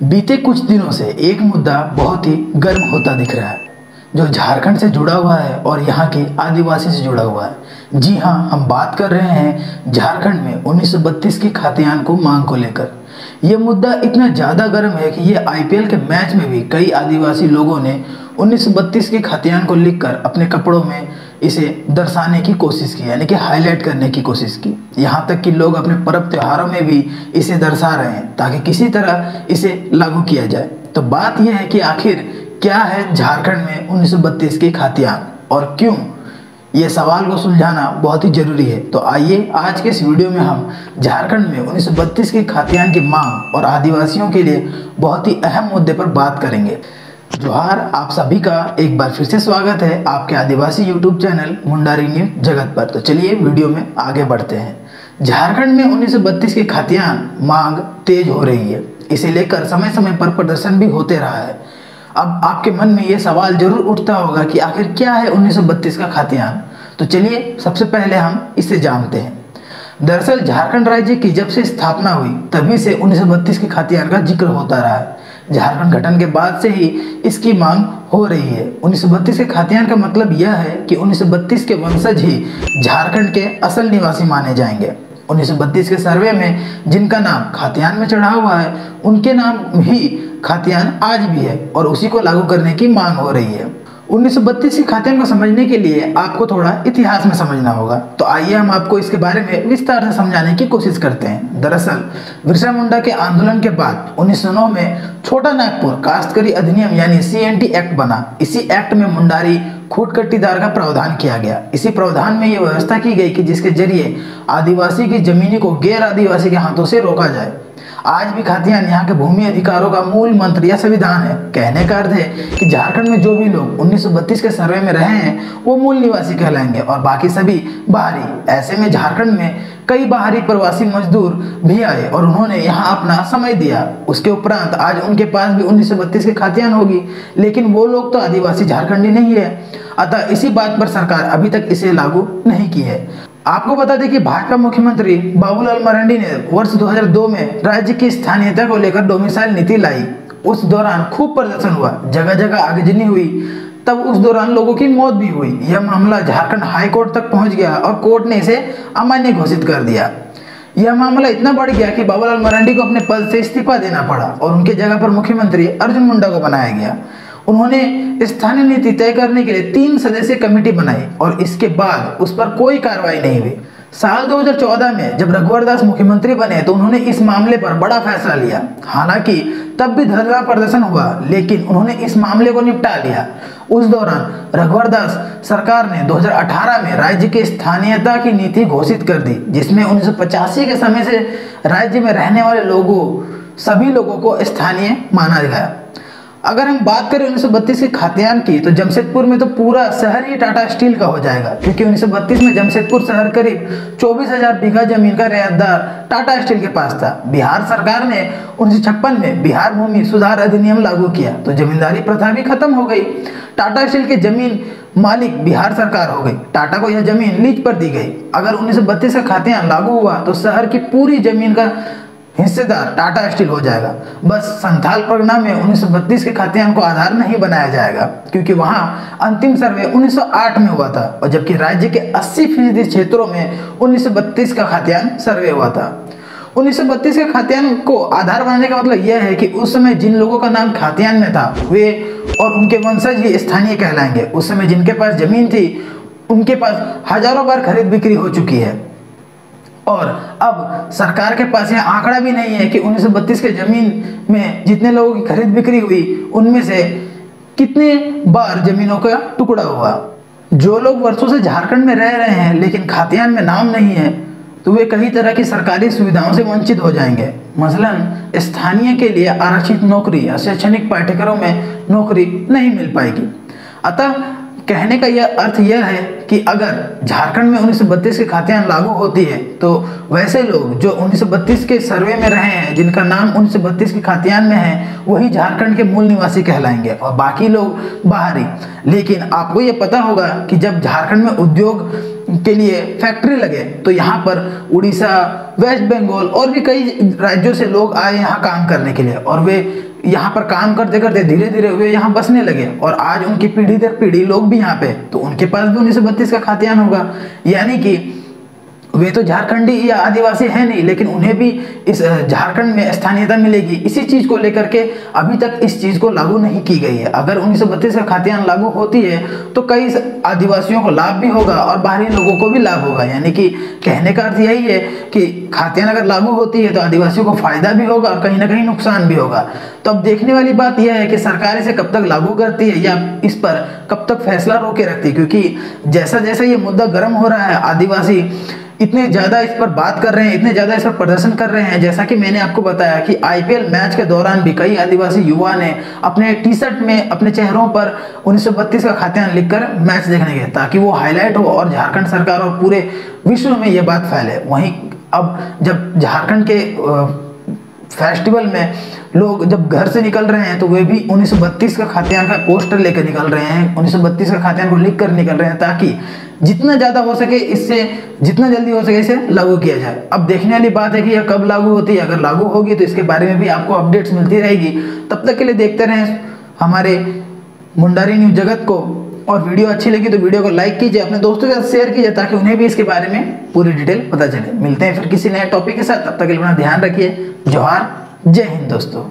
बीते कुछ दिनों से एक मुद्दा बहुत ही गर्म होता दिख रहा है जो झारखंड से जुड़ा हुआ है और यहाँ के आदिवासी से जुड़ा हुआ है। जी हाँ, हम बात कर रहे हैं झारखंड में 1932 की खातियान को मांग को लेकर। यह मुद्दा इतना ज़्यादा गर्म है कि ये आईपीएल के मैच में भी कई आदिवासी लोगों ने 1932 की खातियान को लिखकर अपने कपड़ों में इसे दर्शाने की कोशिश की, यानी कि हाईलाइट करने की कोशिश की। यहाँ तक कि लोग अपने पर्व त्योहारों में भी इसे दर्शा रहे हैं ताकि किसी तरह इसे लागू किया जाए। तो बात यह है कि आखिर क्या है झारखंड में 1932 की खातियान और क्यों, ये सवाल को सुलझाना बहुत ही जरूरी है। तो आइए आज के इस वीडियो में हम झारखंड में 1932 की खातियान की मांग और आदिवासियों के लिए बहुत ही अहम मुद्दे पर बात करेंगे। जोहार, आप सभी का एक बार फिर से स्वागत है आपके आदिवासी यूट्यूब चैनल मुंडारी न्यूज जगत पर। तो चलिए वीडियो में आगे बढ़ते हैं। झारखंड में 1932 की खातियान मांग तेज हो रही है। इसे लेकर समय समय पर प्रदर्शन भी होते रहा है। अब आपके मन में ये सवाल जरूर उठता होगा कि आखिर क्या है 1932 का खातियान। तो चलिए सबसे पहले हम इसे जानते हैं। दरअसल झारखंड राज्य की जब से स्थापना हुई तभी से 1932 की खातियान का जिक्र होता रहा है। झारखंड गठन के बाद से ही इसकी मांग हो रही है। 1932 के खातियान का मतलब यह है कि 1932 के वंशज ही झारखंड के असल निवासी माने जाएंगे। 1932 के सर्वे में जिनका नाम खातियान में चढ़ा हुआ है उनके नाम ही खातियान आज भी है और उसी को लागू करने की मांग हो रही है। 1932 की खातियान को समझने के लिए आपको थोड़ा इतिहास में समझना होगा। तो आइए हम आपको इसके बारे में विस्तार से समझाने की कोशिश करते हैं। दरअसल बिरसा मुंडा के आंदोलन के बाद 1909 में छोटा नागपुर काश्तकरी अधिनियम यानी CNT एक्ट बना। इसी एक्ट में मुंडारी खूट कट्टीदार का प्रावधान किया गया। इसी प्रावधान में यह व्यवस्था की गई कि जिसके जरिए आदिवासी की जमीनी को गैर आदिवासी के हाथों से रोका जाए। आज भी खातियान यहाँ के भूमि अधिकारों का मूल मंत्र या संविधान है। कहने का अर्थ है कि झारखंड में जो भी लोग 1932 के सर्वे में रहे हैं वो मूल निवासी कहलाएंगे और बाकी सभी बाहरी। ऐसे में झारखंड में कई बाहरी प्रवासी मजदूर भी आए और उन्होंने यहाँ अपना समय दिया। उसके उपरांत आज उनके पास भी 1932 की खातियान होगी, लेकिन वो लोग तो आदिवासी झारखंडी नहीं है। अतः इसी बात पर सरकार अभी तक इसे लागू नहीं की है। आपको बता दें कि भाजपा मुख्यमंत्री बाबूलाल मरांडी ने वर्ष 2002 में राज्य की स्थानीयता को लेकर डोमिसाइल नीति लाई। उस दौरान खूब प्रदर्शन हुआ, जगह जगह आगजनी हुई। तब उस दौरान लोगों की मौत भी हुई। यह मामला झारखंड हाई कोर्ट तक पहुंच गया और कोर्ट ने इसे अमान्य घोषित कर दिया। यह मामला इतना बढ़ गया कि बाबूलाल मरांडी को अपने पद से इस्तीफा देना पड़ा और उनके जगह पर मुख्यमंत्री अर्जुन मुंडा को बनाया गया। उन्होंने स्थानीय नीति तय करने के लिए 3 सदस्यीय कमेटी बनाई और इसके बाद उस पर कोई कार्रवाई नहीं हुई। साल 2014 में जब रघुवर दास मुख्यमंत्री बने तो उन्होंने इस मामले पर बड़ा फैसला लिया। हालांकि तब भी धरना प्रदर्शन हुआ, लेकिन उन्होंने इस मामले को निपटा लिया। उस दौरान रघुवर दास सरकार ने 2018 में राज्य की स्थानीयता की नीति घोषित कर दी, जिसमें 1985 के समय से राज्य में रहने वाले सभी लोगों को स्थानीय माना गया। अगर हम बात करें 1932 की खातियान की तो जमशेदपुर में तो पूरा शहर ही टाटा स्टील का हो जाएगा, क्योंकि 1932 में जमशेदपुर शहर करीब 24,000 बीघा जमीन का रेयतदार टाटा स्टील के पास था। बिहार सरकार ने 1956 में बिहार भूमि सुधार अधिनियम लागू किया तो जमींदारी प्रथा भी खत्म हो गई। टाटा स्टील की जमीन मालिक बिहार सरकार हो गई। टाटा को यह जमीन लीज पर दी गई। अगर 1932 का खातियान लागू हुआ तो शहर की पूरी जमीन का हिस्सेदार टाटा स्टील हो जाएगा। बस संथाल परगना में 1932 के खातियान को आधार नहीं बनाया जाएगा, क्योंकि वहां अंतिम सर्वे 1908 में हुआ था और जबकि राज्य के 80% क्षेत्रों में 1932 का खातियान सर्वे हुआ था। 1932 के खातियान को आधार बनाने का मतलब यह है कि उस समय जिन लोगों का नाम खातियान में था वे और उनके वंशज ही स्थानीय कहलाएंगे। उस समय जिनके पास जमीन थी उनके पास हजारों बार खरीद बिक्री हो चुकी है और अब सरकार के पास यह आंकड़ा भी नहीं है कि 1932 के जमीन में जितने लोगों की खरीद बिक्री हुई उनमें से कितने बार जमीनों का टुकड़ा हुआ। जो लोग वर्षों से झारखंड में रह रहे हैं लेकिन खातियान में नाम नहीं है तो वे कई तरह की सरकारी सुविधाओं से वंचित हो जाएंगे। मसलन स्थानीय के लिए आरक्षित नौकरी या शैक्षणिक पाठ्यक्रमों में नौकरी नहीं मिल पाएगी। अतः कहने का यह अर्थ यह है कि अगर झारखंड में 1932 की खातियान लागू होती है तो वैसे लोग जो 1932 के सर्वे में रहे हैं, जिनका नाम 1932 की खातियान में है, वही झारखंड के मूल निवासी कहलाएंगे और बाकी लोग बाहरी। लेकिन आपको यह पता होगा कि जब झारखंड में उद्योग के लिए फैक्ट्री लगे, तो यहाँ पर उड़ीसा, वेस्ट बंगाल और भी कई राज्यों से लोग आए यहाँ काम करने के लिए, और वे यहाँ पर काम करते करते धीरे धीरे वे यहाँ बसने लगे, और आज उनकी पीढ़ी दर पीढ़ी लोग भी यहाँ पे, तो उनके पास भी 1932 का खाद्यान्न होगा। यानी कि वे तो झारखंडी या आदिवासी है नहीं, लेकिन उन्हें भी इस झारखंड में स्थानीयता मिलेगी। इसी चीज को लेकर के अभी तक इस चीज को लागू नहीं की गई है। अगर 1932 का खाद्यान्न लागू होती है तो कई आदिवासियों को लाभ भी होगा और बाहरी लोगों को भी लाभ होगा। यानी कि कहने का अर्थ यही है कि खाद्यान्न अगर लागू होती है तो आदिवासियों को फायदा भी होगा और कहीं ना कहीं नुकसान भी होगा। तो अब देखने वाली बात यह है कि सरकार इसे कब तक लागू करती है या इस पर कब तक फैसला रोके रखती है, क्योंकि जैसा जैसा ये मुद्दा गर्म हो रहा है, आदिवासी इतने ज़्यादा इस पर बात कर रहे हैं, इतने ज़्यादा इस पर प्रदर्शन कर रहे हैं। जैसा कि मैंने आपको बताया कि आईपीएल मैच के दौरान भी कई आदिवासी युवा ने अपने टी शर्ट में अपने चेहरों पर 1932 का खाद्यान्न लिखकर मैच देखने गए, ताकि वो हाईलाइट हो और झारखंड सरकार और पूरे विश्व में ये बात फैले। वहीं अब जब झारखंड के फेस्टिवल में लोग जब घर से निकल रहे हैं तो वे भी 1932 का खाद्यान्न का पोस्टर लेकर निकल रहे हैं, 1932 का खाद्यान्न को लिख कर निकल रहे हैं, ताकि जितना ज़्यादा हो सके इससे, जितना जल्दी हो सके इसे लागू किया जाए। अब देखने वाली बात है कि यह कब लागू होती है। अगर लागू होगी तो इसके बारे में भी आपको अपडेट्स मिलती रहेगी। तब तक के लिए देखते रहें हमारे मुंडारी न्यूज़ जगत को, और वीडियो अच्छी लगी तो वीडियो को लाइक कीजिए, अपने दोस्तों के साथ शेयर कीजिए, ताकि उन्हें भी इसके बारे में पूरी डिटेल पता चले। मिलते हैं फिर किसी नए टॉपिक के साथ, तब तक के लिए अपना ध्यान रखिए। जोहार, जय हिंद दोस्तों।